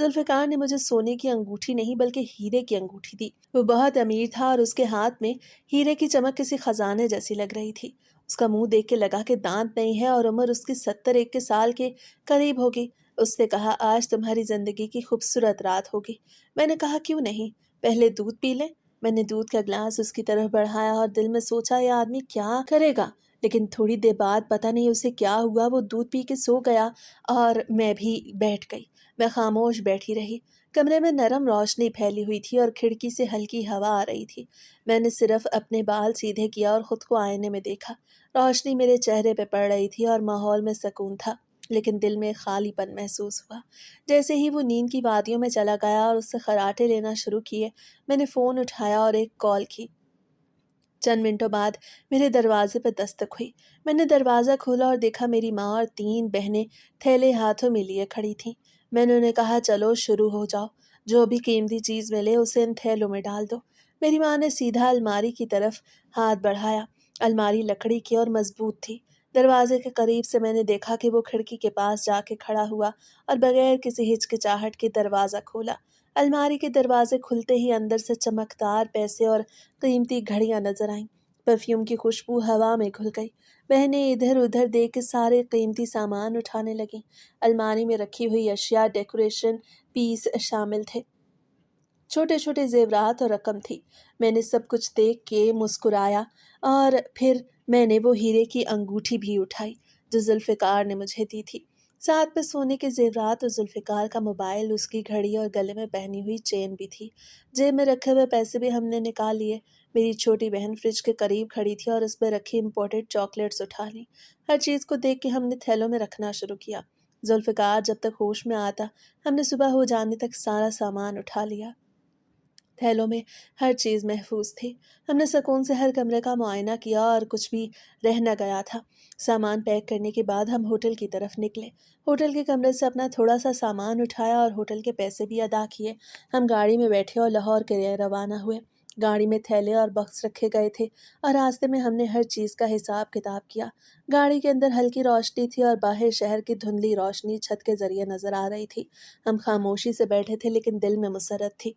ذوالفقار نے مجھے سونے کی انگوٹھی نہیں بلکہ ہیرے کی انگوٹھی دی۔ وہ بہت امیر تھا اور اس کے ہاتھ میں ہیرے کی چمک کسی خزانے جیسی لگ رہی تھی۔ اس کا منہ دیکھ کے لگا کہ دانت نہیں ہے اور عمر اس کی 70-71 سال کے قریب ہوگی۔ اس نے کہا آج تمہاری زندگی کی خوبصورت رات ہوگی۔ میں نے کہا کیوں نہیں، پہلے دودھ پی لیں۔ میں نے دودھ کا گلاس اس کی طرف بڑھایا اور دل میں سوچا یہ آدمی کیا کرے گا، لیکن تھوڑی دیر بعد پتہ نہیں اسے کیا ہوا، وہ دودھ پی کے سو گیا اور میں بھی بیٹھ گئی۔ میں خاموش بیٹھی رہی۔ کمرے میں نرم روشنی پھیلی ہوئی تھی اور کھڑکی سے ہلکی ہوا آ رہی تھی۔ میں نے صرف اپنے بال سیدھے کیا اور خود کو آئینے میں دیکھا۔ روشنی میرے چہرے پہ پڑ رہی تھی اور ماحول میں سکون تھا، لیکن دل میں خالی پن محسوس ہوا۔ جیسے ہی وہ نیند کی وادیوں میں چلا گیا اور اس سے خراٹے لینا شروع کیے، میں نے فون اٹھایا اور ایک کال کی۔ چند منٹوں بعد میرے دروازے پہ دستک ہوئی۔ میں نے دروازہ کھولا اور دیکھا میری ماں اور 3 بہنیں تھیلے ہاتھوں میں لیے کھڑی تھیں۔ میں نے انہیں کہا چلو شروع ہو جاؤ، جو بھی قیمتی چیز ملے اسے ان تھیلوں میں ڈال دو۔ میری ماں نے سیدھا الماری کی طرف ہاتھ بڑھایا۔ الماری لکڑی کی اور مضبوط تھی۔ دروازے کے قریب سے میں نے دیکھا کہ وہ کھڑکی کے پاس جا کے کھڑا ہوا اور بغیر کسی ہچکچاہٹ کے دروازہ کھولا۔ الماری کے دروازے کھلتے ہی اندر سے چمکدار پیسے اور قیمتی گھڑیاں نظر آئیں۔ پرفیوم کی خوشبو ہوا میں گھل گئی۔ بہنیں ادھر ادھر دیکھ کے سارے قیمتی سامان اٹھانے لگیں۔ الماری میں رکھی ہوئی اشیاء ڈیکوریشن پیس شامل تھے، چھوٹے چھوٹے زیورات اور رقم تھی۔ میں نے سب کچھ دیکھ کے مسکرایا اور پھر میں نے وہ ہیرے کی انگوٹھی بھی اٹھائی جو ذوالفقار نے مجھے دی تھی۔ ساتھ پہ سونے کے زیورات اور ذوالفقار کا موبائل، اس کی گھڑی اور گلے میں پہنی ہوئی چین بھی تھی۔ جیب میں رکھے ہوئے پیسے بھی ہم نے نکال لیے۔ میری چھوٹی بہن فریج کے قریب کھڑی تھی اور اس پہ رکھی امپورٹڈ چاکلیٹس اٹھا لیں۔ ہر چیز کو دیکھ کے ہم نے تھیلوں میں رکھنا شروع کیا۔ ذوالفقار جب تک ہوش میں آتا، ہم نے صبح ہو جانے تک سارا سامان اٹھا لیا۔ تھیلوں میں ہر چیز محفوظ تھی۔ ہم نے سکون سے ہر کمرے کا معائنہ کیا اور کچھ بھی رہ نہ گیا تھا۔ سامان پیک کرنے کے بعد ہم ہوٹل کی طرف نکلے۔ ہوٹل کے کمرے سے اپنا تھوڑا سا سامان اٹھایا اور ہوٹل کے پیسے بھی ادا کیے۔ ہم گاڑی میں بیٹھے اور لاہور کے لیے روانہ ہوئے۔ گاڑی میں تھیلے اور باکس رکھے گئے تھے اور راستے میں ہم نے ہر چیز کا حساب کتاب کیا۔ گاڑی کے اندر ہلکی روشنی تھی اور باہر شہر کی دھندلی روشنی چھت کے ذریعے نظر آ رہی تھی۔ ہم خاموشی سے بیٹھے تھے لیکن دل میں مسرت تھی۔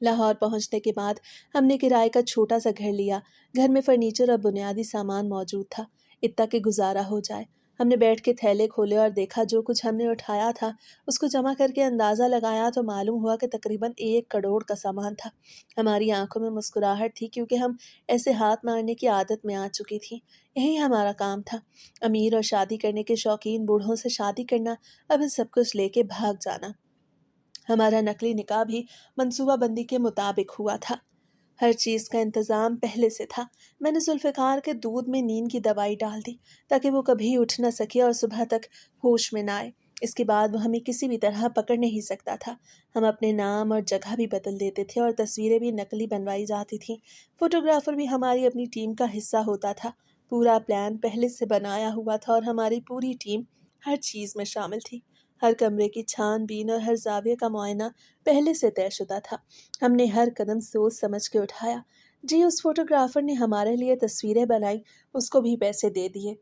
لاہور پہنچنے کے بعد ہم نے کرائے کا چھوٹا سا گھر لیا۔ گھر میں فرنیچر اور بنیادی سامان موجود تھا، اتنا کہ گزارا ہو جائے۔ ہم نے بیٹھ کے تھیلے کھولے اور دیکھا جو کچھ ہم نے اٹھایا تھا اس کو جمع کر کے اندازہ لگایا تو معلوم ہوا کہ تقریباً 1 کروڑ کا سامان تھا۔ ہماری آنکھوں میں مسکراہٹ تھی کیونکہ ہم ایسے ہاتھ مارنے کی عادت میں آ چکی تھی۔ یہی ہمارا کام تھا، امیر اور شادی کرنے کے شوقین بوڑھوں سے شادی کرنا، اب سب کچھ لے کے بھاگ جانا۔ ہمارا نقلی نکاح بھی منصوبہ بندی کے مطابق ہوا تھا۔ ہر چیز کا انتظام پہلے سے تھا۔ میں نے ذوالفقار کے دودھ میں نیند کی دوائی ڈال دی تاکہ وہ کبھی اٹھ نہ سکے اور صبح تک ہوش میں نہ آئے۔ اس کے بعد وہ ہمیں کسی بھی طرح پکڑ نہیں سکتا تھا۔ ہم اپنے نام اور جگہ بھی بدل دیتے تھے اور تصویریں بھی نقلی بنوائی جاتی تھیں۔ فوٹوگرافر بھی ہماری اپنی ٹیم کا حصہ ہوتا تھا۔ پورا پلان پہلے سے بنایا ہوا تھا اور ہماری پوری ٹیم ہر چیز میں شامل تھی۔ ہر کمرے کی چھان بین اور ہر زاویے کا معائنہ پہلے سے طے شدہ تھا۔ ہم نے ہر قدم سوچ سمجھ کے اٹھایا۔ جی اس فوٹوگرافر نے ہمارے لیے تصویریں بنائیں، اس کو بھی پیسے دے دیے۔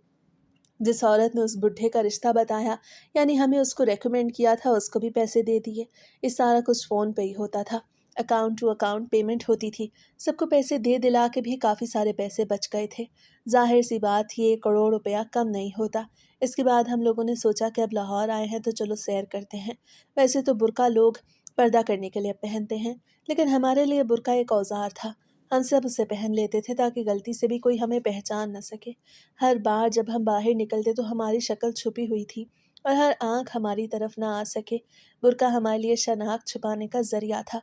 جس عورت نے اس بڈھے کا رشتہ بتایا یعنی ہمیں اس کو ریکمینڈ کیا تھا، اس کو بھی پیسے دے دیے۔ یہ سارا کچھ فون پہ ہی ہوتا تھا، اکاؤنٹ ٹو اکاؤنٹ پیمنٹ ہوتی تھی۔ سب کو پیسے دے دلا کے بھی کافی سارے پیسے بچ گئے تھے۔ ظاہر سی بات یہ 1 کروڑ روپیہ کم نہیں ہوتا۔ اس کے بعد ہم لوگوں نے سوچا کہ اب لاہور آئے ہیں تو چلو سیر کرتے ہیں۔ ویسے تو برقع لوگ پردہ کرنے کے لیے پہنتے ہیں، لیکن ہمارے لیے برقع ایک اوزار تھا۔ ہم سب اسے پہن لیتے تھے تاکہ غلطی سے بھی کوئی ہمیں پہچان نہ سکے۔ ہر بار جب ہم باہر نکلتے تو ہماری شکل چھپی ہوئی تھی اور ہر آنکھ ہماری طرف نہ آ سکے۔ برقع ہمارے لیے شناخت چھپانے کا ذریعہ تھا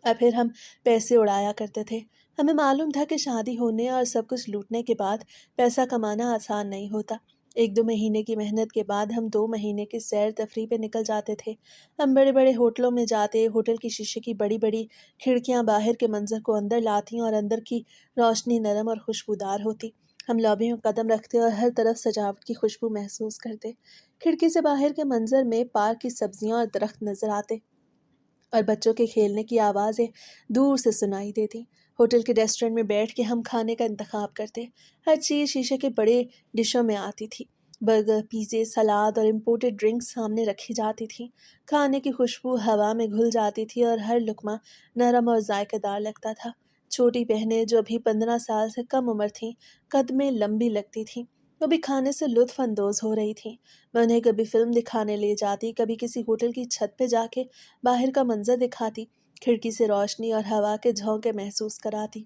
اور پھر ہم پیسے اڑایا کرتے تھے۔ ہمیں معلوم تھا کہ شادی ہونے اور سب کچھ لوٹنے کے بعد پیسہ کمانا آسان نہیں ہوتا۔ 1-2 مہینے کی محنت کے بعد ہم 2 مہینے کی سیر تفریح پہ نکل جاتے تھے۔ ہم بڑے بڑے ہوٹلوں میں جاتے، ہوٹل کی شیشے کی بڑی بڑی کھڑکیاں باہر کے منظر کو اندر لاتی اور اندر کی روشنی نرم اور خوشبودار ہوتی۔ ہم لابی میں قدم رکھتے اور ہر طرف سجاوٹ کی خوشبو محسوس کرتے۔ کھڑکی سے باہر کے منظر میں پارک کی سبزیاں اور درخت نظر آتے اور بچوں کے کھیلنے کی آوازیں دور سے سنائی دیتی۔ ہوٹل کے ریسٹورنٹ میں بیٹھ کے ہم کھانے کا انتخاب کرتے۔ ہر چیز شیشے کے بڑے ڈشوں میں آتی تھی۔ برگر، پیزے، سلاد اور امپورٹڈ ڈرنکس سامنے رکھی جاتی تھیں۔ کھانے کی خوشبو ہوا میں گھل جاتی تھی اور ہر لقمہ نرم اور ذائقہ دار لگتا تھا۔ چھوٹی بہنیں جو ابھی 15 سال سے کم عمر تھیں، قد میں لمبی لگتی تھیں، وہ بھی کھانے سے لطف اندوز ہو رہی تھیں۔ میں انہیں کبھی فلم دکھانے لے جاتی، کبھی کسی ہوٹل کی چھت پہ جا کے باہر کا منظر دکھاتی، کھڑکی سے روشنی اور ہوا کے جھونکے محسوس کراتی۔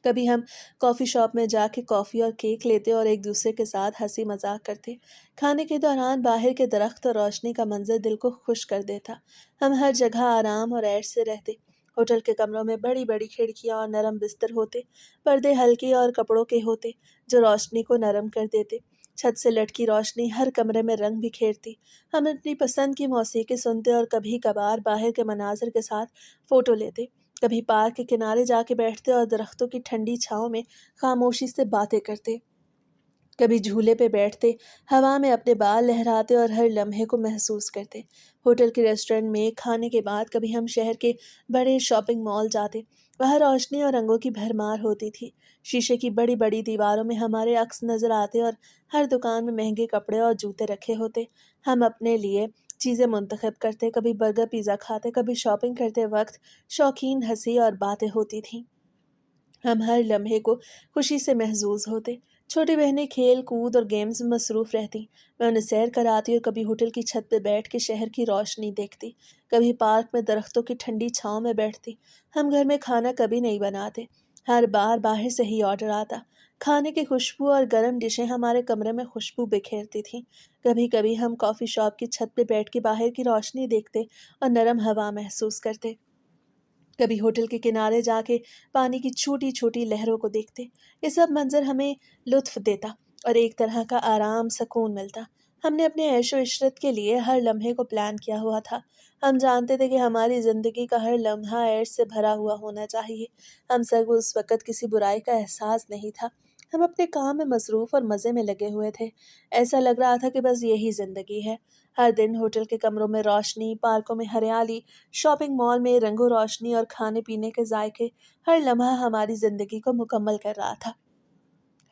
کبھی ہم کافی شاپ میں جا کے کافی اور کیک لیتے اور ایک دوسرے کے ساتھ ہنسی مذاق کرتے۔ کھانے کے دوران باہر کے درخت اور روشنی کا منظر دل کو خوش کر دیتا۔ ہم ہر جگہ آرام اور عیش سے رہتے۔ ہوٹل کے کمروں میں بڑی بڑی کھڑکیاں اور نرم بستر ہوتے، پردے ہلکے اور کپڑوں کے ہوتے جو روشنی کو نرم کر دیتے۔ چھت سے لٹکی روشنی ہر کمرے میں رنگ بکھیرتی۔ ہم اپنی پسند کی موسیقی سنتے اور کبھی کبھار باہر کے مناظر کے ساتھ فوٹو لیتے۔ کبھی پارک کے کنارے جا کے بیٹھتے اور درختوں کی ٹھنڈی چھاؤں میں خاموشی سے باتیں کرتے۔ کبھی جھولے پہ بیٹھتے، ہوا میں اپنے بال لہراتے اور ہر لمحے کو محسوس کرتے۔ ہوٹل کے ریسٹورنٹ میں کھانے کے بعد کبھی ہم شہر کے بڑے شاپنگ مال جاتے۔ وہاں روشنی اور رنگوں کی بھرمار ہوتی تھی۔ شیشے کی بڑی بڑی دیواروں میں ہمارے عکس نظر آتے اور ہر دکان میں مہنگے کپڑے اور جوتے رکھے ہوتے۔ ہم اپنے لیے چیزیں منتخب کرتے، کبھی برگر پیزا کھاتے، کبھی شاپنگ کرتے وقت شوقین ہنسی اور باتیں ہوتی تھیں۔ ہم ہر لمحے کو خوشی سے محظوظ ہوتے۔ چھوٹی بہنیں کھیل کود اور گیمز میں مصروف رہتی۔ میں انہیں سیر کراتی اور کبھی ہوٹل کی چھت پہ بیٹھ کے شہر کی روشنی دیکھتی، کبھی پارک میں درختوں کی ٹھنڈی چھاؤں میں بیٹھتی۔ ہم گھر میں کھانا کبھی نہیں بناتے، ہر بار باہر سے ہی آرڈر آتا۔ کھانے کی خوشبو اور گرم ڈشیں ہمارے کمرے میں خوشبو بکھیرتی تھیں۔ کبھی کبھی ہم کافی شاپ کی چھت پہ بیٹھ کے باہر کی روشنی دیکھتے اور نرم ہوا محسوس کرتے۔ کبھی ہوٹل کے کنارے جا کے پانی کی چھوٹی چھوٹی لہروں کو دیکھتے۔ یہ سب منظر ہمیں لطف دیتا اور ایک طرح کا آرام سکون ملتا۔ ہم نے اپنے عیش و عشرت کے لیے ہر لمحے کو پلان کیا ہوا تھا۔ ہم جانتے تھے کہ ہماری زندگی کا ہر لمحہ عیش سے بھرا ہوا ہونا چاہیے۔ ہم سب کو اس وقت کسی برائی کا احساس نہیں تھا۔ ہم اپنے کام میں مصروف اور مزے میں لگے ہوئے تھے۔ ایسا لگ رہا تھا کہ بس یہی زندگی ہے۔ ہر دن ہوٹل کے کمروں میں روشنی، پارکوں میں ہریالی، شاپنگ مال میں رنگ و روشنی اور کھانے پینے کے ذائقے، ہر لمحہ ہماری زندگی کو مکمل کر رہا تھا۔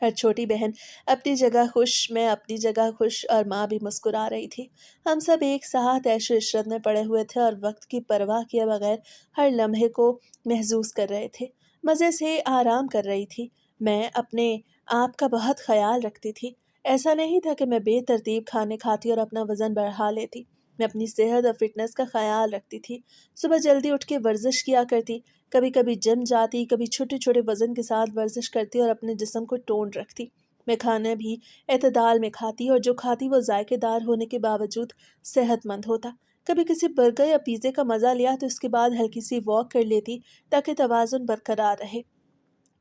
ہر چھوٹی بہن اپنی جگہ خوش، میں اپنی جگہ خوش اور ماں بھی مسکرا رہی تھی۔ ہم سب ایک ساتھ عیش و عشرت میں پڑے ہوئے تھے اور وقت کی پرواہ کیے بغیر ہر لمحے کو محظوظ کر رہے تھے، مزے سے آرام کر رہی تھی۔ میں اپنے آپ کا بہت خیال رکھتی تھی۔ ایسا نہیں تھا کہ میں بے ترتیب کھانے کھاتی اور اپنا وزن بڑھا لیتی۔ میں اپنی صحت اور فٹنس کا خیال رکھتی تھی۔ صبح جلدی اٹھ کے ورزش کیا کرتی، کبھی کبھی جم جاتی، کبھی چھوٹے چھوٹے وزن کے ساتھ ورزش کرتی اور اپنے جسم کو ٹون رکھتی۔ میں کھانا بھی اعتدال میں کھاتی اور جو کھاتی وہ ذائقے دار ہونے کے باوجود صحت مند ہوتا۔ کبھی کسی برگر یا پیزے کا مزہ لیا تو اس کے بعد ہلکی سی واک کر لیتی تاکہ توازن برقرار رہے۔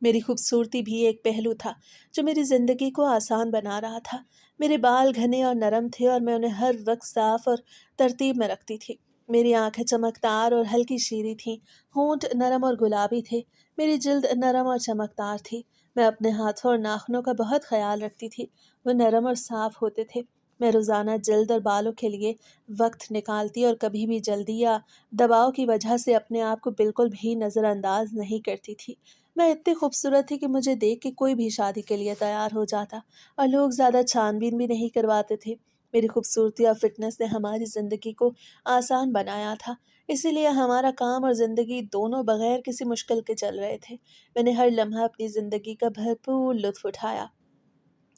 میری خوبصورتی بھی ایک پہلو تھا جو میری زندگی کو آسان بنا رہا تھا۔ میرے بال گھنے اور نرم تھے اور میں انہیں ہر وقت صاف اور ترتیب میں رکھتی تھی۔ میری آنکھیں چمکدار اور ہلکی شیریں تھیں، ہونٹ نرم اور گلابی تھے، میری جلد نرم اور چمکدار تھی۔ میں اپنے ہاتھوں اور ناخنوں کا بہت خیال رکھتی تھی، وہ نرم اور صاف ہوتے تھے۔ میں روزانہ جلد اور بالوں کے لیے وقت نکالتی اور کبھی بھی جلدی یا دباؤ کی وجہ سے اپنے آپ کو بالکل بھی نظر انداز نہیں کرتی تھی۔ میں اتنی خوبصورت تھی کہ مجھے دیکھ کے کوئی بھی شادی کے لیے تیار ہو جاتا اور لوگ زیادہ چھان بین بھی نہیں کرواتے تھے۔ میری خوبصورتی اور فٹنس نے ہماری زندگی کو آسان بنایا تھا، اسی لیے ہمارا کام اور زندگی دونوں بغیر کسی مشکل کے چل رہے تھے۔ میں نے ہر لمحہ اپنی زندگی کا بھرپور لطف اٹھایا۔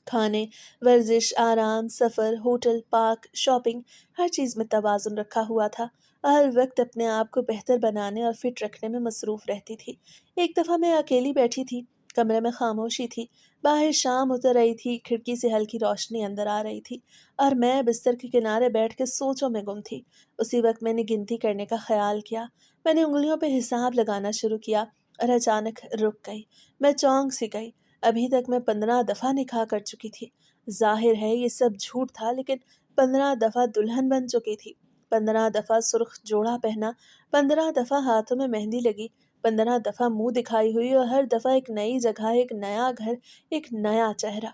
کھانے، ورزش، آرام، سفر، ہوٹل، پارک، شاپنگ، ہر چیز میں توازن رکھا ہوا تھا۔ ہر وقت اپنے آپ کو بہتر بنانے اور فٹ رکھنے میں مصروف رہتی تھی۔ ایک دفعہ میں اکیلی بیٹھی تھی، کمرے میں خاموشی تھی، باہر شام اتر رہی تھی، کھڑکی سے ہلکی روشنی اندر آ رہی تھی اور میں بستر کے کنارے بیٹھ کے سوچوں میں گم تھی۔ اسی وقت میں نے گنتی کرنے کا خیال کیا۔ میں نے انگلیوں پہ حساب لگانا شروع کیا اور اچانک رک گئی۔ میں چونک سی گئی۔ ابھی تک میں 15 دفعہ نکاح کر چکی تھی۔ ظاہر ہے یہ سب جھوٹ تھا، لیکن 15 دفعہ دلہن بن چکی تھی، 15 دفعہ سرخ جوڑا پہنا، 15 دفعہ ہاتھوں میں مہندی لگی، 15 دفعہ منہ دکھائی ہوئی اور ہر دفعہ ایک نئی جگہ، ایک نیا گھر، ایک نیا چہرہ۔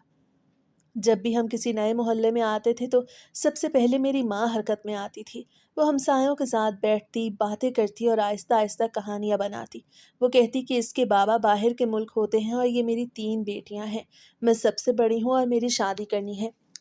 جب بھی ہم کسی نئے محلے میں آتے تھے تو سب سے پہلے میری ماں حرکت میں آتی تھی۔ وہ ہمسایوں کے ساتھ بیٹھتی، باتیں کرتی اور آہستہ آہستہ کہانیاں بناتی۔ وہ کہتی کہ اس کے بابا باہر کے ملک ہوتے ہیں اور یہ میری 3 بیٹیاں ہیں، میں سب سے بڑی ہوں اور میری شادی کرنی ہے۔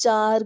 4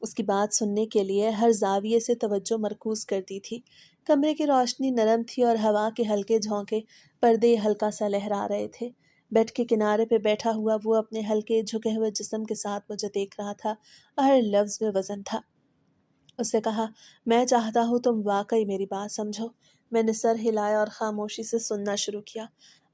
اس کی بات سننے کے لیے ہر زاویے سے توجہ مرکوز کرتی تھی۔ کمرے کی روشنی نرم تھی اور ہوا کے ہلکے جھونکے پردے ہلکا سا لہرا رہے تھے۔ بیڈ کے کنارے پہ بیٹھا ہوا وہ اپنے ہلکے جھکے ہوئے جسم کے ساتھ مجھے دیکھ رہا تھا اور ہر لفظ میں وزن تھا۔ اس نے کہا، میں چاہتا ہوں تم واقعی میری بات سمجھو۔ میں نے سر ہلایا اور خاموشی سے سننا شروع کیا۔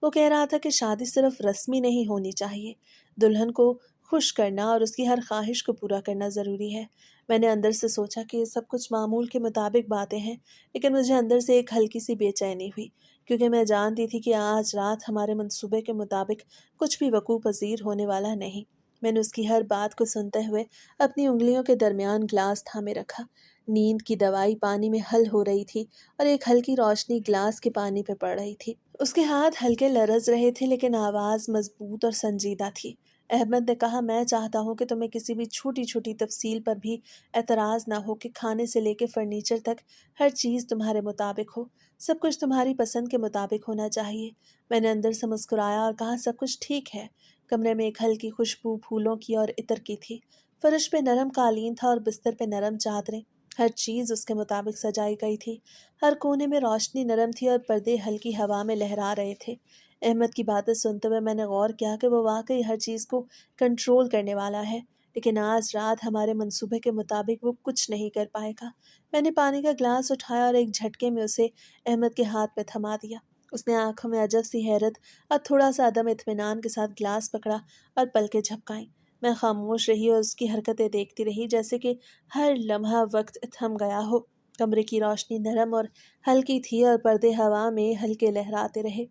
وہ کہہ رہا تھا کہ شادی صرف رسمی نہیں ہونی چاہیے، دلہن کو خوش کرنا اور اس کی ہر خواہش کو پورا کرنا ضروری ہے۔ میں نے اندر سے سوچا کہ یہ سب کچھ معمول کے مطابق باتیں ہیں، لیکن مجھے اندر سے ایک ہلکی سی بے چینی ہوئی، کیونکہ میں جانتی تھی کہ آج رات ہمارے منصوبے کے مطابق کچھ بھی وقوع پذیر ہونے والا نہیں۔ میں نے اس کی ہر بات کو سنتے ہوئے اپنی انگلیوں کے درمیان گلاس تھامے رکھا۔ نیند کی دوائی پانی میں حل ہو رہی تھی اور ایک ہلکی روشنی گلاس کے پانی پہ پڑ رہی تھی۔ اس کے ہاتھ ہلکے لرز رہے تھے لیکن آواز مضبوط اور سنجیدہ تھی۔ احمد نے کہا، میں چاہتا ہوں کہ تمہیں کسی بھی چھوٹی چھوٹی تفصیل پر بھی اعتراض نہ ہو، کہ کھانے سے لے کے فرنیچر تک ہر چیز تمہارے مطابق ہو، سب کچھ تمہاری پسند کے مطابق ہونا چاہیے۔ میں نے اندر سے مسکرایا اور کہا، سب کچھ ٹھیک ہے۔ کمرے میں ایک ہلکی خوشبو پھولوں کی اور عطر کی تھی۔ فرش پہ نرم قالین تھا اور بستر پہ نرم چادریں، ہر چیز اس کے مطابق سجائی گئی تھی۔ ہر کونے میں روشنی نرم تھی اور پردے ہلکی ہوا میں لہرا رہے تھے۔ احمد کی باتیں سنتے ہوئے میں نے غور کیا کہ وہ واقعی ہر چیز کو کنٹرول کرنے والا ہے، لیکن آج رات ہمارے منصوبے کے مطابق وہ کچھ نہیں کر پائے گا۔ میں نے پانی کا گلاس اٹھایا اور ایک جھٹکے میں اسے احمد کے ہاتھ میں تھما دیا۔ اس نے آنکھوں میں عجب سی حیرت اور تھوڑا سا عدم اطمینان کے ساتھ گلاس پکڑا اور پلکیں جھپکائیں۔ میں خاموش رہی اور اس کی حرکتیں دیکھتی رہی، جیسے کہ ہر لمحہ وقت تھم گیا ہو۔ کمرے کی روشنی نرم اور ہلکی تھی اور پردے ہوا میں ہلکے لہراتے رہے۔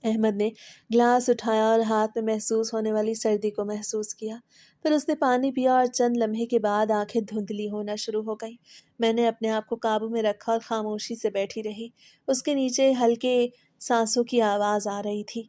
احمد نے گلاس اٹھایا اور ہاتھ میں محسوس ہونے والی سردی کو محسوس کیا۔ پھر اس نے پانی پیا اور چند لمحے کے بعد آنکھیں دھندلی ہونا شروع ہو گئیں۔ میں نے اپنے آپ کو قابو میں رکھا اور خاموشی سے بیٹھی رہی۔ اس کے نیچے ہلکے سانسوں کی آواز آ رہی تھی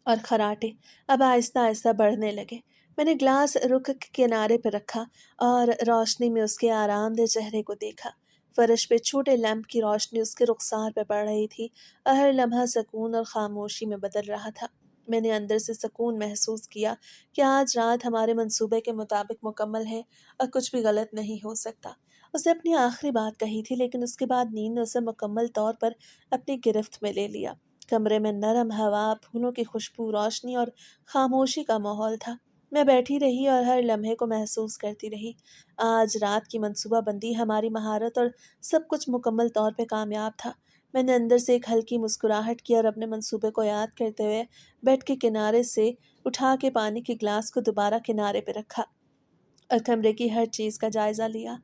اور خراٹے اب آہستہ آہستہ بڑھنے لگے۔ میں نے گلاس رخ کے کنارے پہ رکھا اور روشنی میں اس کے آرام دہ چہرے کو دیکھا۔ فرش پہ چھوٹے لیمپ کی روشنی اس کے رخسار پہ پڑ رہی تھی اور ہر لمحہ سکون اور خاموشی میں بدل رہا تھا۔ میں نے اندر سے سکون محسوس کیا کہ آج رات ہمارے منصوبے کے مطابق مکمل ہے اور کچھ بھی غلط نہیں ہو سکتا۔ اسے اپنی آخری بات کہی تھی، لیکن اس کے بعد نیند نے اسے مکمل طور پر اپنی گرفت میں لے لیا۔ کمرے میں نرم ہوا، پھولوں کی خوشبو، روشنی اور خاموشی کا ماحول تھا۔ میں بیٹھی رہی اور ہر لمحے کو محسوس کرتی رہی۔ آج رات کی منصوبہ بندی، ہماری مہارت اور سب کچھ مکمل طور پہ کامیاب تھا۔ میں نے اندر سے ایک ہلکی مسکراہٹ کی اور اپنے منصوبے کو یاد کرتے ہوئے بیڈ کے کنارے سے اٹھا کے پانی کے گلاس کو دوبارہ کنارے پہ رکھا اور کمرے کی ہر چیز کا جائزہ لیا۔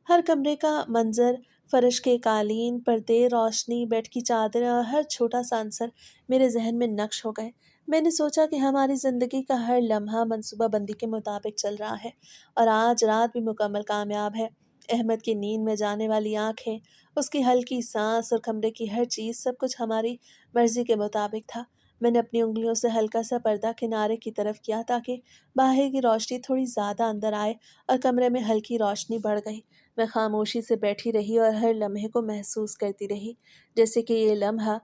ہر کمرے کا منظر، فرش کے قالین، پردے، روشنی، بیڈ کی چادر اور ہر چھوٹا سا عنصر میرے ذہن میں نقش ہو گئے۔ میں نے سوچا کہ ہماری زندگی کا ہر لمحہ منصوبہ بندی کے مطابق چل رہا ہے اور آج رات بھی مکمل کامیاب ہے۔ احمد کی نیند میں جانے والی آنکھیں، اس کی ہلکی سانس اور کمرے کی ہر چیز، سب کچھ ہماری مرضی کے مطابق تھا۔ میں نے اپنی انگلیوں سے ہلکا سا پردہ کنارے کی طرف کیا تاکہ باہر کی روشنی تھوڑی زیادہ اندر آئے اور کمرے میں ہلکی روشنی بڑھ گئی۔ میں خاموشی سے بیٹھی رہی اور ہر لمحے کو محسوس کرتی رہی، جیسے کہ یہ لمحہ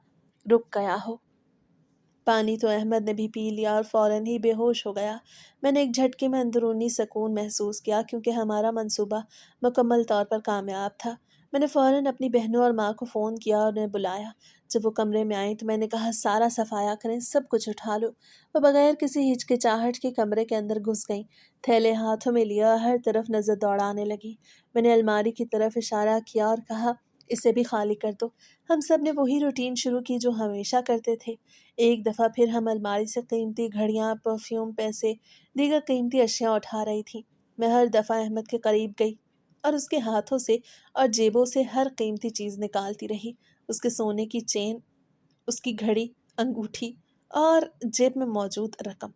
رک گیا ہو۔ پانی تو احمد نے بھی پی لیا اور فوراً ہی بے ہوش ہو گیا۔ میں نے ایک جھٹکے میں اندرونی سکون محسوس کیا، کیونکہ ہمارا منصوبہ مکمل طور پر کامیاب تھا۔ میں نے فوراً اپنی بہنوں اور ماں کو فون کیا اور انہیں بلایا۔ جب وہ کمرے میں آئیں تو میں نے کہا، سارا صفایا کریں، سب کچھ اٹھا لو۔ وہ بغیر کسی ہچکچاہٹ کے کمرے کے اندر گھس گئیں، تھیلے ہاتھوں میں لیا اور ہر طرف نظر دوڑانے لگی۔ میں نے الماری کی طرف اشارہ کیا اور کہا، اسے بھی خالی کر دو۔ ہم سب نے وہی روٹین شروع کی جو ہمیشہ کرتے تھے۔ ایک دفعہ پھر ہم الماری سے قیمتی گھڑیاں، پرفیوم، پیسے، دیگر قیمتی اشیاء اٹھا رہی تھیں۔ میں ہر دفعہ احمد کے قریب گئی اور اس کے ہاتھوں سے اور جیبوں سے ہر قیمتی چیز نکالتی رہی۔ اس کے سونے کی چین، اس کی گھڑی، انگوٹھی اور جیب میں موجود رقم،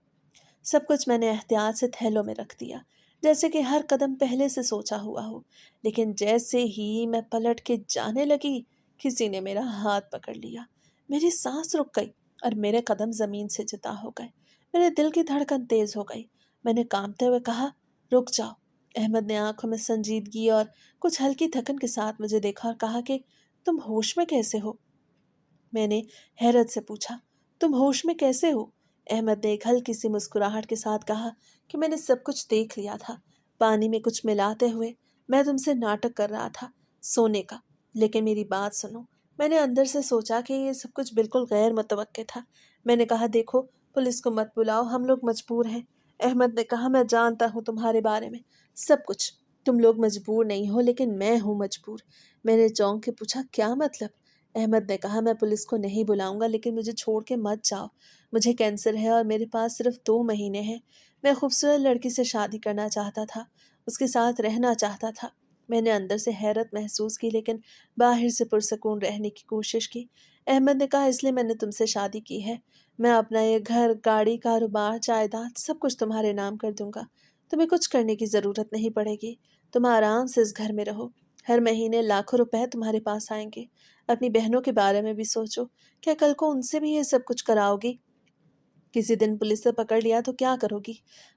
سب کچھ میں نے احتیاط سے تھیلوں میں رکھ دیا، جیسے کہ ہر قدم پہلے سے سوچا ہوا ہو۔ لیکن جیسے ہی میں پلٹ کے جانے لگی، کسی نے میرا ہاتھ پکڑ لیا۔ میری سانس رک گئی اور میرے قدم زمین سے جدا ہو گئے۔ میرے دل کی دھڑکن تیز ہو گئی۔ میں نے کانپتے ہوئے کہا، رک جاؤ۔ احمد نے آنکھوں میں سنجیدگی اور کچھ ہلکی تھکن کے ساتھ مجھے دیکھا اور کہا کہ تم ہوش میں کیسے ہو؟ میں نے حیرت سے پوچھا، تم ہوش میں کیسے ہو؟ احمد نے ایک ہلکی سی مسکراہٹ کے ساتھ کہا کہ میں نے سب کچھ دیکھ لیا تھا۔ پانی میں کچھ ملاتے ہوئے۔ میں تم سے ناٹک کر رہا تھا سونے کا، لیکن میری بات سنو۔ میں نے اندر سے سوچا کہ یہ سب کچھ بالکل غیر متوقع تھا۔ میں نے کہا دیکھو، پولیس کو مت بلاؤ، ہم لوگ مجبور ہیں۔ احمد نے کہا میں جانتا ہوں تمہارے بارے میں سب کچھ، تم لوگ مجبور نہیں ہو لیکن میں ہوں مجبور۔ میں نے چونک کے پوچھا کیا مطلب؟ احمد نے کہا میں پولیس کو نہیں بلاؤں گا لیکن مجھے چھوڑ کے مت جاؤ۔ مجھے کینسر ہے اور میرے پاس صرف 2 مہینے ہیں۔ میں خوبصورت لڑکی سے شادی کرنا چاہتا تھا، اس کے ساتھ رہنا چاہتا تھا۔ میں نے اندر سے حیرت محسوس کی لیکن باہر سے پرسکون رہنے کی کوشش کی۔ احمد نے کہا اس لیے میں نے تم سے شادی کی ہے۔ میں اپنا یہ گھر، گاڑی، کاروبار، جائیداد سب کچھ تمہارے نام کر دوں گا۔ تمہیں کچھ کرنے کی ضرورت نہیں پڑے گی۔ تم آرام سے اس گھر میں رہو۔ ہر مہینے لاکھوں روپے تمہارے پاس آئیں گے۔ اپنی بہنوں کے بارے میں بھی سوچو، کیا کل کو ان سے بھی یہ سب کچھ کراؤ گی؟ کسی دن پولیس سے پکڑ لیا تو کیا کرو گی؟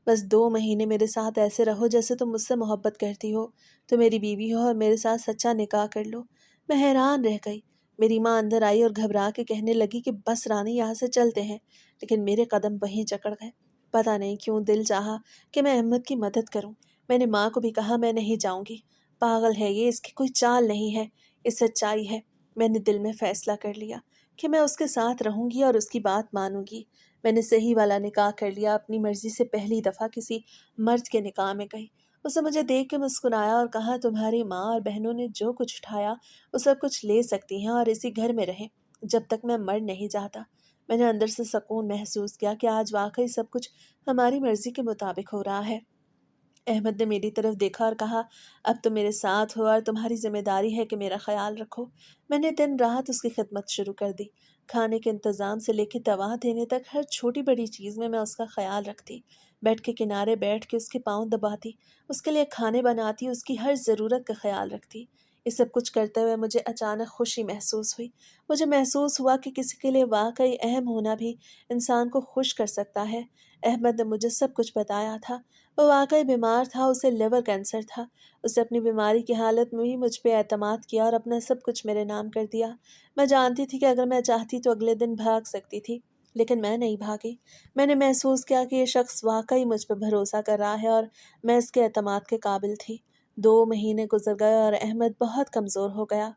بس 2 مہینے میرے ساتھ ایسے رہو جیسے تم مجھ سے محبت کرتی ہو، تو میری بیوی ہو اور میرے ساتھ سچا نکاح کر لو۔ میں حیران رہ گئی۔ میری ماں اندر آئی اور گھبرا کے کہنے لگی کہ بس رانی، یہاں سے چلتے ہیں، لیکن میرے قدم وہیں جکڑ گئے۔ پتہ نہیں کیوں دل چاہا کہ میں احمد کی مدد کروں۔ میں نے ماں کو بھی کہا میں نہیں جاؤں گی، پاگل ہے یہ، اس کی کوئی چال نہیں ہے، یہ سچائی ہے۔ میں نے دل میں فیصلہ کر لیا کہ میں اس کے ساتھ رہوں گی اور اس کی بات مانوں گی۔ میں نے صحیح والا نکاح کر لیا، اپنی مرضی سے پہلی دفعہ کسی مرد کے نکاح میں گئی۔ اس نے مجھے دیکھ کے مسکرایا اور کہا تمہاری ماں اور بہنوں نے جو کچھ اٹھایا وہ سب کچھ لے سکتی ہیں اور اسی گھر میں رہیں جب تک میں مر نہیں جاتا۔ میں نے اندر سے سکون محسوس کیا کہ آج واقعی سب کچھ ہماری مرضی کے مطابق ہو رہا ہے۔ احمد نے میری طرف دیکھا اور کہا اب تم میرے ساتھ ہو اور تمہاری ذمہ داری ہے کہ میرا خیال رکھو۔ میں نے دن رات اس کی خدمت شروع کر دی۔ کھانے کے انتظام سے لے کے دوا دینے تک ہر چھوٹی بڑی چیز میں اس کا خیال رکھتی۔ بیڈ کے کنارے بیٹھ کے اس کے پاؤں دباتی، اس کے لیے کھانے بناتی، اس کی ہر ضرورت کا خیال رکھتی۔ یہ سب کچھ کرتے ہوئے مجھے اچانک خوشی محسوس ہوئی۔ مجھے محسوس ہوا کہ کسی کے لیے واقعی اہم ہونا بھی انسان کو خوش کر سکتا ہے۔ احمد نے مجھے سب کچھ بتایا تھا۔ وہ واقعی بیمار تھا، اسے لیور کینسر تھا۔ اسے اپنی بیماری کی حالت میں بھی مجھ پہ اعتماد کیا اور اپنا سب کچھ میرے نام کر دیا۔ میں جانتی تھی کہ اگر میں چاہتی تو اگلے دن بھاگ سکتی تھی، لیکن میں نہیں بھاگی۔ میں نے محسوس کیا کہ یہ شخص واقعی مجھ پہ بھروسہ کر رہا ہے اور میں اس کے اعتماد کے قابل تھی۔ 2 مہینے گزر گئے اور احمد بہت کمزور ہو گیا۔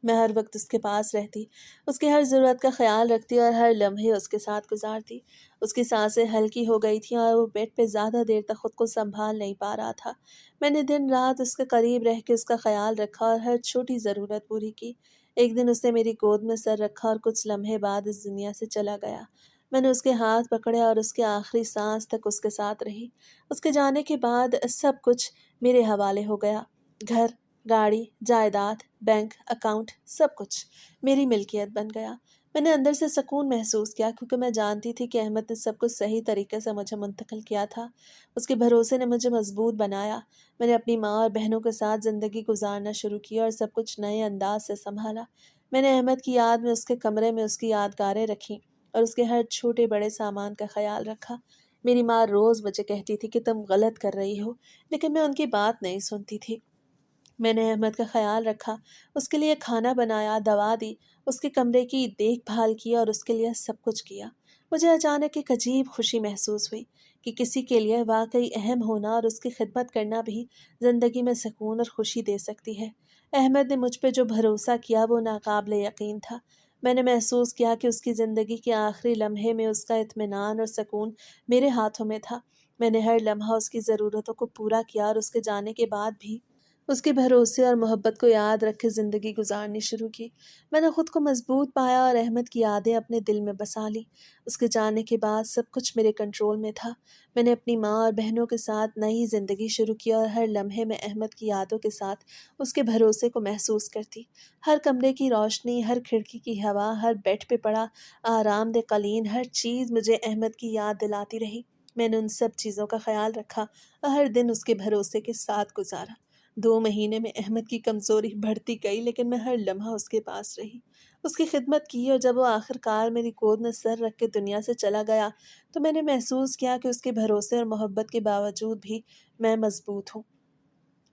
میں ہر وقت اس کے پاس رہتی، اس کی ہر ضرورت کا خیال رکھتی اور ہر لمحے اس کے ساتھ گزارتی۔ اس کی سانسیں ہلکی ہو گئی تھیں اور وہ بیڈ پہ زیادہ دیر تک خود کو سنبھال نہیں پا رہا تھا۔ میں نے دن رات اس کے قریب رہ کے اس کا خیال رکھا اور ہر چھوٹی ضرورت پوری کی۔ ایک دن اس نے میری گود میں سر رکھا اور کچھ لمحے بعد اس دنیا سے چلا گیا۔ میں نے اس کے ہاتھ پکڑے اور اس کے آخری سانس تک اس کے ساتھ رہی۔ اس کے جانے کے بعد سب کچھ میرے حوالے ہو گیا۔ گھر، گاڑی، جائیداد، بینک اکاؤنٹ، سب کچھ میری ملکیت بن گیا۔ میں نے اندر سے سکون محسوس کیا کیونکہ میں جانتی تھی کہ احمد نے سب کچھ صحیح طریقے سے مجھے منتقل کیا تھا۔ اس کے بھروسے نے مجھے مضبوط بنایا۔ میں نے اپنی ماں اور بہنوں کے ساتھ زندگی گزارنا شروع کی اور سب کچھ نئے انداز سے سنبھالا۔ میں نے احمد کی یاد میں اس کے کمرے میں اس کی یادگاریں رکھیں اور اس کے ہر چھوٹے بڑے سامان کا خیال رکھا۔ میری ماں روز مجھے کہتی تھی کہ تم غلط کر رہی ہو، لیکن میں ان کی بات نہیں سنتی تھی۔ میں نے احمد کا خیال رکھا، اس کے لیے کھانا بنایا، دوا دی، اس کے کمرے کی دیکھ بھال کی اور اس کے لیے سب کچھ کیا۔ مجھے اچانک ایک عجیب خوشی محسوس ہوئی کہ کسی کے لیے واقعی اہم ہونا اور اس کی خدمت کرنا بھی زندگی میں سکون اور خوشی دے سکتی ہے۔ احمد نے مجھ پہ جو بھروسہ کیا وہ ناقابل یقین تھا۔ میں نے محسوس کیا کہ اس کی زندگی کے آخری لمحے میں اس کا اطمینان اور سکون میرے ہاتھوں میں تھا۔ میں نے ہر لمحہ اس کی ضرورتوں کو پورا کیا اور اس کے جانے کے بعد بھی اس کے بھروسے اور محبت کو یاد رکھ کے زندگی گزارنی شروع کی۔ میں نے خود کو مضبوط پایا اور احمد کی یادیں اپنے دل میں بسا لی۔ اس کے جانے کے بعد سب کچھ میرے کنٹرول میں تھا۔ میں نے اپنی ماں اور بہنوں کے ساتھ نئی زندگی شروع کی اور ہر لمحے میں احمد کی یادوں کے ساتھ اس کے بھروسے کو محسوس کرتی۔ ہر کمرے کی روشنی، ہر کھڑکی کی ہوا، ہر بیڈ پہ پڑا آرام دہ قالین، ہر چیز مجھے احمد کی یاد دلاتی رہی۔ میں نے ان سب چیزوں کا خیال رکھا اور ہر دن اس کے بھروسے کے ساتھ گزارا۔ 2 مہینے میں احمد کی کمزوری بڑھتی گئی لیکن میں ہر لمحہ اس کے پاس رہی، اس کی خدمت کی اور جب وہ آخر کار میری گود میں سر رکھ کے دنیا سے چلا گیا تو میں نے محسوس کیا کہ اس کے بھروسے اور محبت کے باوجود بھی میں مضبوط ہوں۔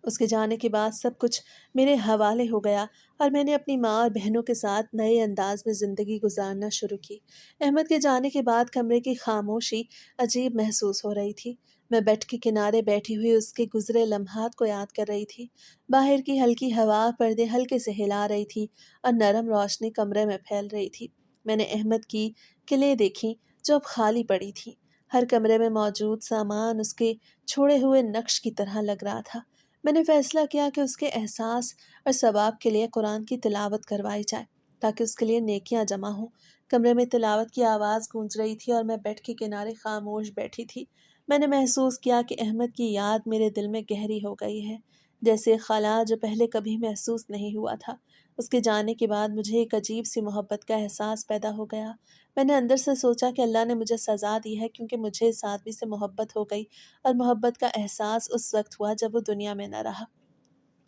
اس کے جانے کے بعد سب کچھ میرے حوالے ہو گیا اور میں نے اپنی ماں اور بہنوں کے ساتھ نئے انداز میں زندگی گزارنا شروع کی۔ احمد کے جانے کے بعد کمرے کی خاموشی عجیب محسوس ہو رہی تھی۔ میں بیڈ کے کنارے بیٹھی ہوئی اس کے گزرے لمحات کو یاد کر رہی تھی۔ باہر کی ہلکی ہوا پردے ہلکے سے ہلا رہی تھی اور نرم روشنی کمرے میں پھیل رہی تھی۔ میں نے احمد کی قلعیں دیکھی جو اب خالی پڑی تھی۔ ہر کمرے میں موجود سامان اس کے چھوڑے ہوئے نقش کی طرح لگ رہا تھا۔ میں نے فیصلہ کیا کہ اس کے احساس اور ثواب کے لیے قرآن کی تلاوت کروائی جائے تاکہ اس کے لیے نیکیاں جمع ہوں۔ کمرے میں تلاوت کی آواز گونج رہی تھی اور میں بیڈ کے کنارے خاموش بیٹھی تھی۔ میں نے محسوس کیا کہ احمد کی یاد میرے دل میں گہری ہو گئی ہے، جیسے خلا جو پہلے کبھی محسوس نہیں ہوا تھا۔ اس کے جانے کے بعد مجھے ایک عجیب سی محبت کا احساس پیدا ہو گیا۔ میں نے اندر سے سوچا کہ اللہ نے مجھے سزا دی ہے کیونکہ مجھے اس آدمی سے محبت ہو گئی، اور محبت کا احساس اس وقت ہوا جب وہ دنیا میں نہ رہا۔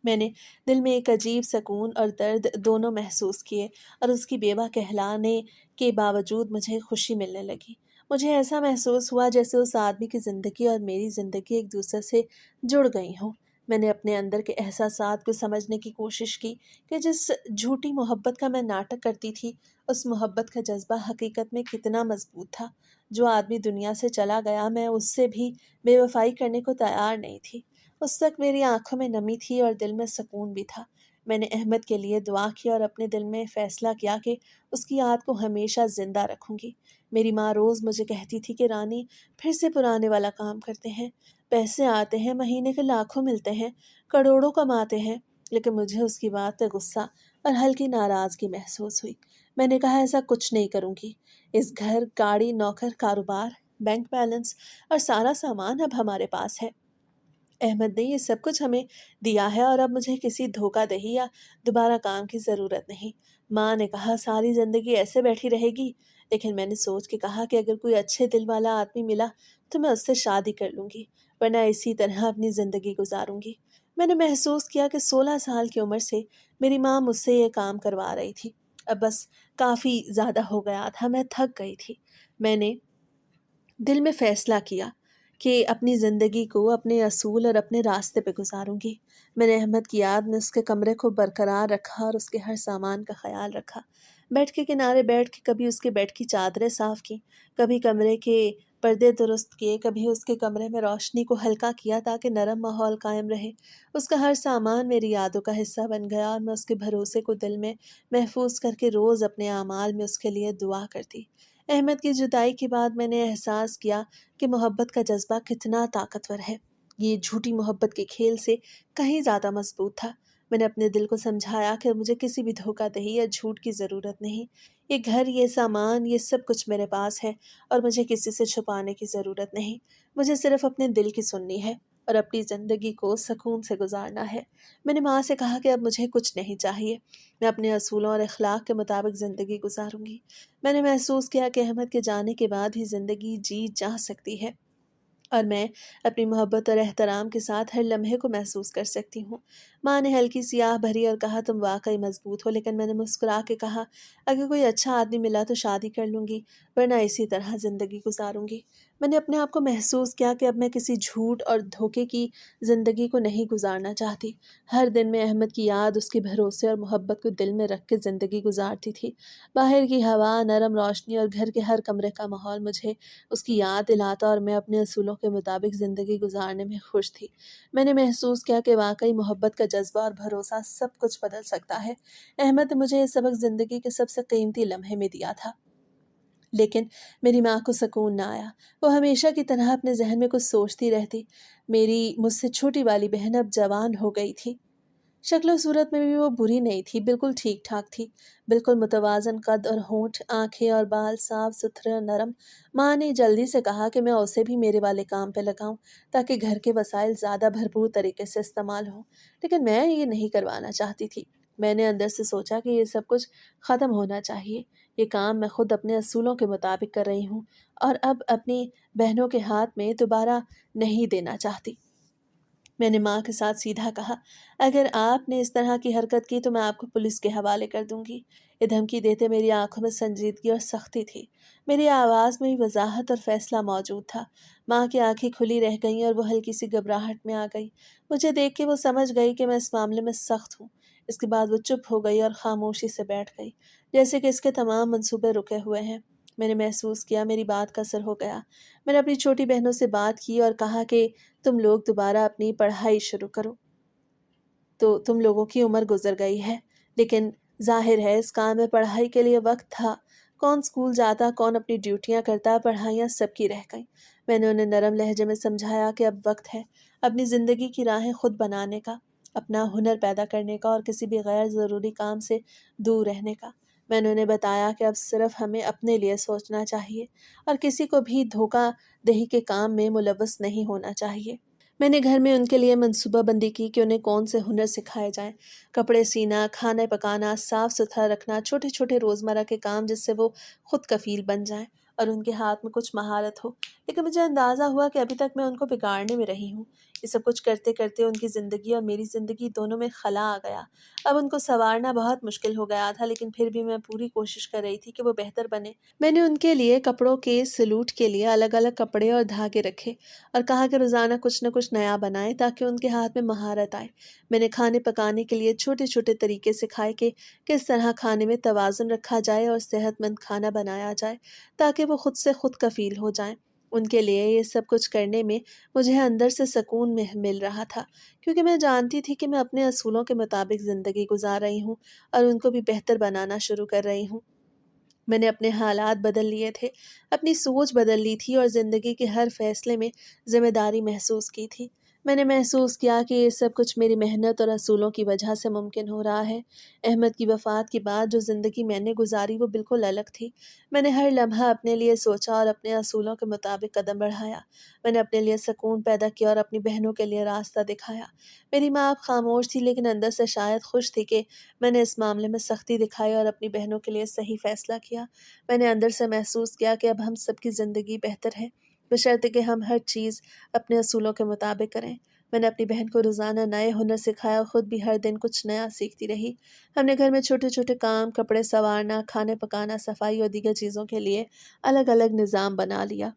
میں نے دل میں ایک عجیب سکون اور درد دونوں محسوس کیے، اور اس کی بیوہ کہلانے کے باوجود مجھے خوشی ملنے لگی۔ مجھے ایسا محسوس ہوا جیسے اس آدمی کی زندگی اور میری زندگی ایک دوسرے سے جڑ گئی ہوں۔ میں نے اپنے اندر کے احساسات کو سمجھنے کی کوشش کی کہ جس جھوٹی محبت کا میں ناٹک کرتی تھی، اس محبت کا جذبہ حقیقت میں کتنا مضبوط تھا۔ جو آدمی دنیا سے چلا گیا، میں اس سے بھی بے وفائی کرنے کو تیار نہیں تھی۔ اس وقت میری آنکھوں میں نمی تھی اور دل میں سکون بھی تھا۔ میں نے احمد کے لیے دعا کی اور اپنے دل میں فیصلہ کیا کہ اس کی یاد کو ہمیشہ زندہ رکھوں گی۔ میری ماں روز مجھے کہتی تھی کہ رانی، پھر سے پرانے والا کام کرتے ہیں، پیسے آتے ہیں، مہینے کے لاکھوں ملتے ہیں، کروڑوں کماتے ہیں، لیکن مجھے اس کی بات پہ غصہ اور ہلکی ناراضگی محسوس ہوئی۔ میں نے کہا ایسا کچھ نہیں کروں گی۔ اس گھر، گاڑی، نوکر، کاروبار، بینک بیلنس اور سارا سامان اب ہمارے پاس ہے۔ احمد نے یہ سب کچھ ہمیں دیا ہے اور اب مجھے کسی دھوکہ دہی یا دوبارہ کام کی ضرورت نہیں۔ ماں نے کہا ساری زندگی ایسے بیٹھی رہے گی، لیکن میں نے سوچ کے کہا کہ اگر کوئی اچھے دل والا آدمی ملا تو میں اس سے شادی کر لوں گی، ورنہ اسی طرح اپنی زندگی گزاروں گی۔ میں نے محسوس کیا کہ 16 سال کی عمر سے میری ماں مجھ سے یہ کام کروا رہی تھی، اب بس کافی زیادہ ہو گیا تھا، میں تھک گئی تھی۔ میں نے دل میں فیصلہ کیا کہ اپنی زندگی کو اپنے اصول اور اپنے راستے پہ گزاروں گی۔ میں نے احمد کی یاد میں اس کے کمرے کو برقرار رکھا اور اس کے ہر سامان کا خیال رکھا۔ بیڈ کے کنارے بیٹھ کے کبھی اس کے بیڈ کی چادریں صاف کی، کبھی کمرے کے پردے درست کیے، کبھی اس کے کمرے میں روشنی کو ہلکا کیا تاکہ نرم ماحول قائم رہے۔ اس کا ہر سامان میری یادوں کا حصہ بن گیا اور میں اس کے بھروسے کو دل میں محفوظ کر کے روز اپنے اعمال میں اس کے لیے دعا کرتی۔ احمد کی جدائی کے بعد میں نے احساس کیا کہ محبت کا جذبہ کتنا طاقتور ہے۔ یہ جھوٹی محبت کے کھیل سے کہیں زیادہ مضبوط تھا۔ میں نے اپنے دل کو سمجھایا کہ مجھے کسی بھی دھوکہ دہی یا جھوٹ کی ضرورت نہیں۔ یہ گھر، یہ سامان، یہ سب کچھ میرے پاس ہے اور مجھے کسی سے چھپانے کی ضرورت نہیں۔ مجھے صرف اپنے دل کی سننی ہے اور اپنی زندگی کو سکون سے گزارنا ہے۔ میں نے ماں سے کہا کہ اب مجھے کچھ نہیں چاہیے، میں اپنے اصولوں اور اخلاق کے مطابق زندگی گزاروں گی۔ میں نے محسوس کیا کہ احمد کے جانے کے بعد ہی زندگی جی جا سکتی ہے اور میں اپنی محبت اور احترام کے ساتھ ہر لمحے کو محسوس کر سکتی ہوں۔ ماں نے ہلکی سی آہ بھری اور کہا تم واقعی مضبوط ہو، لیکن میں نے مسکرا کے کہا اگر کوئی اچھا آدمی ملا تو شادی کر لوں گی، ورنہ اسی طرح زندگی گزاروں گی۔ میں نے اپنے آپ کو محسوس کیا کہ اب میں کسی جھوٹ اور دھوکے کی زندگی کو نہیں گزارنا چاہتی۔ ہر دن میں احمد کی یاد، اس کے بھروسے اور محبت کو دل میں رکھ کے زندگی گزارتی تھی۔ باہر کی ہوا، نرم روشنی اور گھر کے ہر کمرے کا ماحول مجھے اس کی یاد دلاتا اور میں اپنے اصولوں کے مطابق زندگی گزارنے میں خوش تھی۔ میں نے محسوس کیا کہ واقعی محبت کا جذبہ اور بھروسہ سب کچھ بدل سکتا ہے۔ احمد نے مجھے یہ سبق زندگی کے سب سے قیمتی لمحے میں دیا تھا، لیکن میری ماں کو سکون نہ آیا۔ وہ ہمیشہ کی طرح اپنے ذہن میں کچھ سوچتی رہتی۔ میری مجھ سے چھوٹی والی بہن اب جوان ہو گئی تھی۔ شکل و صورت میں بھی وہ بری نہیں تھی، بالکل ٹھیک ٹھاک تھی، بالکل متوازن قد اور ہونٹ، آنکھیں اور بال صاف ستھرے اور نرم۔ ماں نے جلدی سے کہا کہ میں اسے بھی میرے والے کام پہ لگاؤں تاکہ گھر کے وسائل زیادہ بھرپور طریقے سے استعمال ہوں، لیکن میں یہ نہیں کروانا چاہتی تھی۔ میں نے اندر سے سوچا کہ یہ سب کچھ ختم ہونا چاہیے۔ یہ کام میں خود اپنے اصولوں کے مطابق کر رہی ہوں اور اب اپنی بہنوں کے ہاتھ میں دوبارہ نہیں دینا چاہتی۔ میں نے ماں کے ساتھ سیدھا کہا اگر آپ نے اس طرح کی حرکت کی تو میں آپ کو پولیس کے حوالے کر دوں گی۔ یہ دھمکی دیتے میری آنکھوں میں سنجیدگی اور سختی تھی، میری آواز میں بھی وضاحت اور فیصلہ موجود تھا۔ ماں کی آنکھیں کھلی رہ گئیں اور وہ ہلکی سی گھبراہٹ میں آ گئی۔ مجھے دیکھ کے وہ سمجھ گئی کہ میں اس معاملے میں سخت ہوں۔ اس کے بعد وہ چپ ہو گئی اور خاموشی سے بیٹھ گئی، جیسے کہ اس کے تمام منصوبے رکے ہوئے ہیں۔ میں نے محسوس کیا میری بات کا اثر ہو گیا۔ میں نے اپنی چھوٹی بہنوں سے بات کی اور کہا کہ تم لوگ دوبارہ اپنی پڑھائی شروع کرو، تو تم لوگوں کی عمر گزر گئی ہے، لیکن ظاہر ہے اس کام میں پڑھائی کے لیے وقت تھا۔ کون اسکول جاتا، کون اپنی ڈیوٹیاں کرتا، پڑھائیاں سب کی رہ گئیں۔ میں نے انہیں نرم لہجے میں سمجھایا کہ اب وقت ہے اپنی زندگی کی راہیں خود بنانے کا، اپنا ہنر پیدا کرنے کا اور کسی بھی غیر ضروری کام سے دور رہنے کا۔ میں نے انہیں بتایا کہ اب صرف ہمیں اپنے لیے سوچنا چاہیے اور کسی کو بھی دھوکہ دہی کے کام میں ملوث نہیں ہونا چاہیے۔ میں نے گھر میں ان کے لیے منصوبہ بندی کی کہ انہیں کون سے ہنر سکھائے جائیں، کپڑے سینا، کھانا پکانا، صاف ستھرا رکھنا، چھوٹے چھوٹے روزمرہ کے کام جس سے وہ خود کفیل بن جائیں اور ان کے ہاتھ میں کچھ مہارت ہو۔ لیکن مجھے اندازہ ہوا کہ ابھی تک میں ان کو بگاڑنے میں رہی ہوں۔ یہ سب کچھ کرتے کرتے ان کی زندگی اور میری زندگی دونوں میں خلا آ گیا۔ اب ان کو سنوارنا بہت مشکل ہو گیا تھا، لیکن پھر بھی میں پوری کوشش کر رہی تھی کہ وہ بہتر بنے۔ میں نے ان کے لیے کپڑوں کے سلوٹ کے لیے الگ الگ کپڑے اور دھاگے رکھے اور کہا کہ روزانہ کچھ نہ کچھ نیا بنائیں تاکہ ان کے ہاتھ میں مہارت آئے۔ میں نے کھانے پکانے کے لیے چھوٹے چھوٹے طریقے سکھائے کہ کس طرح کھانے میں توازن رکھا جائے اور صحت مند کھانا بنایا جائے تاکہ وہ خود سے خود کفیل ہو جائیں۔ ان کے لیے یہ سب کچھ کرنے میں مجھے اندر سے سکون مل رہا تھا، کیونکہ میں جانتی تھی کہ میں اپنے اصولوں کے مطابق زندگی گزار رہی ہوں اور ان کو بھی بہتر بنانا شروع کر رہی ہوں۔ میں نے اپنے حالات بدل لیے تھے، اپنی سوچ بدل لی تھی اور زندگی کے ہر فیصلے میں ذمہ داری محسوس کی تھی۔ میں نے محسوس کیا کہ یہ سب کچھ میری محنت اور اصولوں کی وجہ سے ممکن ہو رہا ہے۔ احمد کی وفات کے بعد جو زندگی میں نے گزاری وہ بالکل الگ تھی۔ میں نے ہر لمحہ اپنے لیے سوچا اور اپنے اصولوں کے مطابق قدم بڑھایا۔ میں نے اپنے لیے سکون پیدا کیا اور اپنی بہنوں کے لیے راستہ دکھایا۔ میری ماں اب خاموش تھی، لیکن اندر سے شاید خوش تھی کہ میں نے اس معاملے میں سختی دکھائی اور اپنی بہنوں کے لیے صحیح فیصلہ کیا۔ میں نے اندر سے محسوس کیا کہ اب ہم سب کی زندگی بہتر ہے، بشرطے کہ ہم ہر چیز اپنے اصولوں کے مطابق کریں۔ میں نے اپنی بہن کو روزانہ نئے ہنر سکھایا اور خود بھی ہر دن کچھ نیا سیکھتی رہی۔ ہم نے گھر میں چھوٹے چھوٹے کام، کپڑے سنوارنا، کھانے پکانا، صفائی اور دیگر چیزوں کے لیے الگ الگ نظام بنا لیا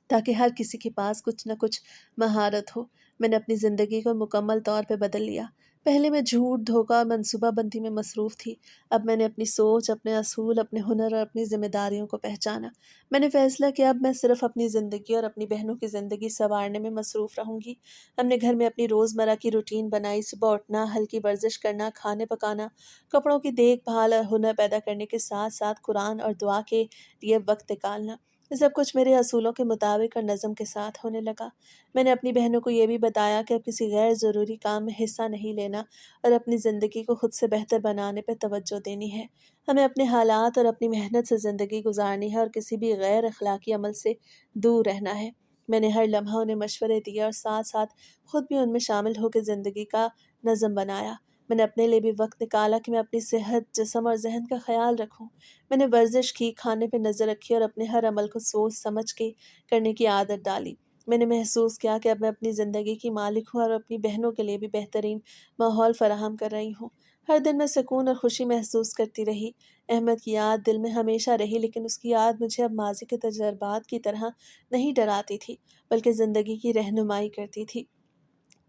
تاکہ ہر کسی کے پاس کچھ نہ کچھ مہارت ہو۔ میں نے اپنی زندگی کو مکمل طور پہ بدل لیا۔ پہلے میں جھوٹ، دھوکہ اور منصوبہ بندی میں مصروف تھی۔ اب میں نے اپنی سوچ، اپنے اصول، اپنے ہنر اور اپنی ذمہ داریوں کو پہچانا۔ میں نے فیصلہ کیا اب میں صرف اپنی زندگی اور اپنی بہنوں کی زندگی سنوارنے میں مصروف رہوں گی۔ ہم نے گھر میں اپنی روزمرہ کی روٹین بنائی، صبح اٹھنا، ہلکی ورزش کرنا، کھانے پکانا، کپڑوں کی دیکھ بھال اور ہنر پیدا کرنے کے ساتھ ساتھ قرآن اور دعا کے لیے وقت نکالنا۔ یہ سب کچھ میرے اصولوں کے مطابق اور نظم کے ساتھ ہونے لگا۔ میں نے اپنی بہنوں کو یہ بھی بتایا کہ اب کسی غیر ضروری کام میں حصہ نہیں لینا اور اپنی زندگی کو خود سے بہتر بنانے پہ توجہ دینی ہے۔ ہمیں اپنے حالات اور اپنی محنت سے زندگی گزارنی ہے اور کسی بھی غیر اخلاقی عمل سے دور رہنا ہے۔ میں نے ہر لمحہ انہیں مشورے دیے اور ساتھ ساتھ خود بھی ان میں شامل ہو کے زندگی کا نظم بنایا۔ میں نے اپنے لیے بھی وقت نکالا کہ میں اپنی صحت، جسم اور ذہن کا خیال رکھوں۔ میں نے ورزش کی، کھانے پہ نظر رکھی اور اپنے ہر عمل کو سوچ سمجھ کے کرنے کی عادت ڈالی۔ میں نے محسوس کیا کہ اب میں اپنی زندگی کی مالک ہوں اور اپنی بہنوں کے لیے بھی بہترین ماحول فراہم کر رہی ہوں۔ ہر دن میں سکون اور خوشی محسوس کرتی رہی۔ احمد کی یاد دل میں ہمیشہ رہی، لیکن اس کی یاد مجھے اب ماضی کے تجربات کی طرح نہیں ڈراتی تھی، بلکہ زندگی کی رہنمائی کرتی تھی۔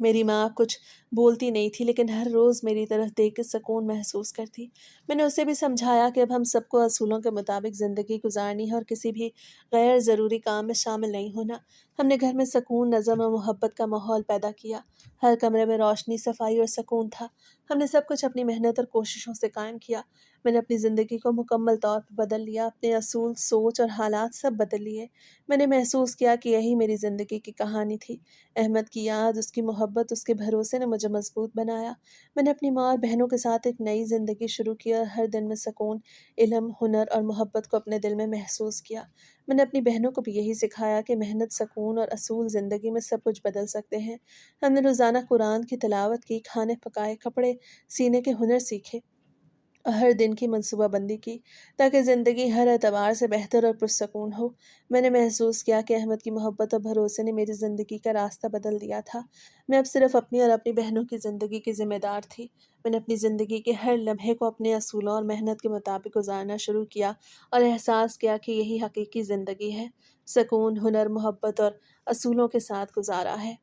میری ماں کچھ بولتی نہیں تھی، لیکن ہر روز میری طرف دیکھ کے سکون محسوس کرتی۔ میں نے اسے بھی سمجھایا کہ اب ہم سب کو اصولوں کے مطابق زندگی گزارنی ہے اور کسی بھی غیر ضروری کام میں شامل نہیں ہونا۔ ہم نے گھر میں سکون، نظم اور محبت کا ماحول پیدا کیا۔ ہر کمرے میں روشنی، صفائی اور سکون تھا۔ ہم نے سب کچھ اپنی محنت اور کوششوں سے قائم کیا۔ میں نے اپنی زندگی کو مکمل طور پر بدل لیا، اپنے اصول، سوچ اور حالات سب بدل لیے۔ میں نے محسوس کیا کہ یہی میری زندگی کی کہانی تھی۔ احمد کی یاد، اس کی محبت، اس کے بھروسے نے مجھے مضبوط بنایا۔ میں نے اپنی ماں اور بہنوں کے ساتھ ایک نئی زندگی شروع کی اور ہر دن میں سکون، علم، ہنر اور محبت کو اپنے دل میں محسوس کیا۔ میں نے اپنی بہنوں کو بھی یہی سکھایا کہ محنت، سکون اور اصول زندگی میں سب کچھ بدل سکتے ہیں۔ ہم نے روزانہ قرآن کی تلاوت کی، کھانے پکائے، کپڑے سینے کے ہنر سیکھے اور ہر دن کی منصوبہ بندی کی تاکہ زندگی ہر اعتبار سے بہتر اور پرسکون ہو۔ میں نے محسوس کیا کہ احمد کی محبت اور بھروسے نے میری زندگی کا راستہ بدل دیا تھا۔ میں اب صرف اپنی اور اپنی بہنوں کی زندگی کی ذمہ دار تھی۔ میں نے اپنی زندگی کے ہر لمحے کو اپنے اصولوں اور محنت کے مطابق گزارنا شروع کیا اور احساس کیا کہ یہی حقیقی زندگی ہے، سکون، ہنر، محبت اور اصولوں کے ساتھ گزارا ہے۔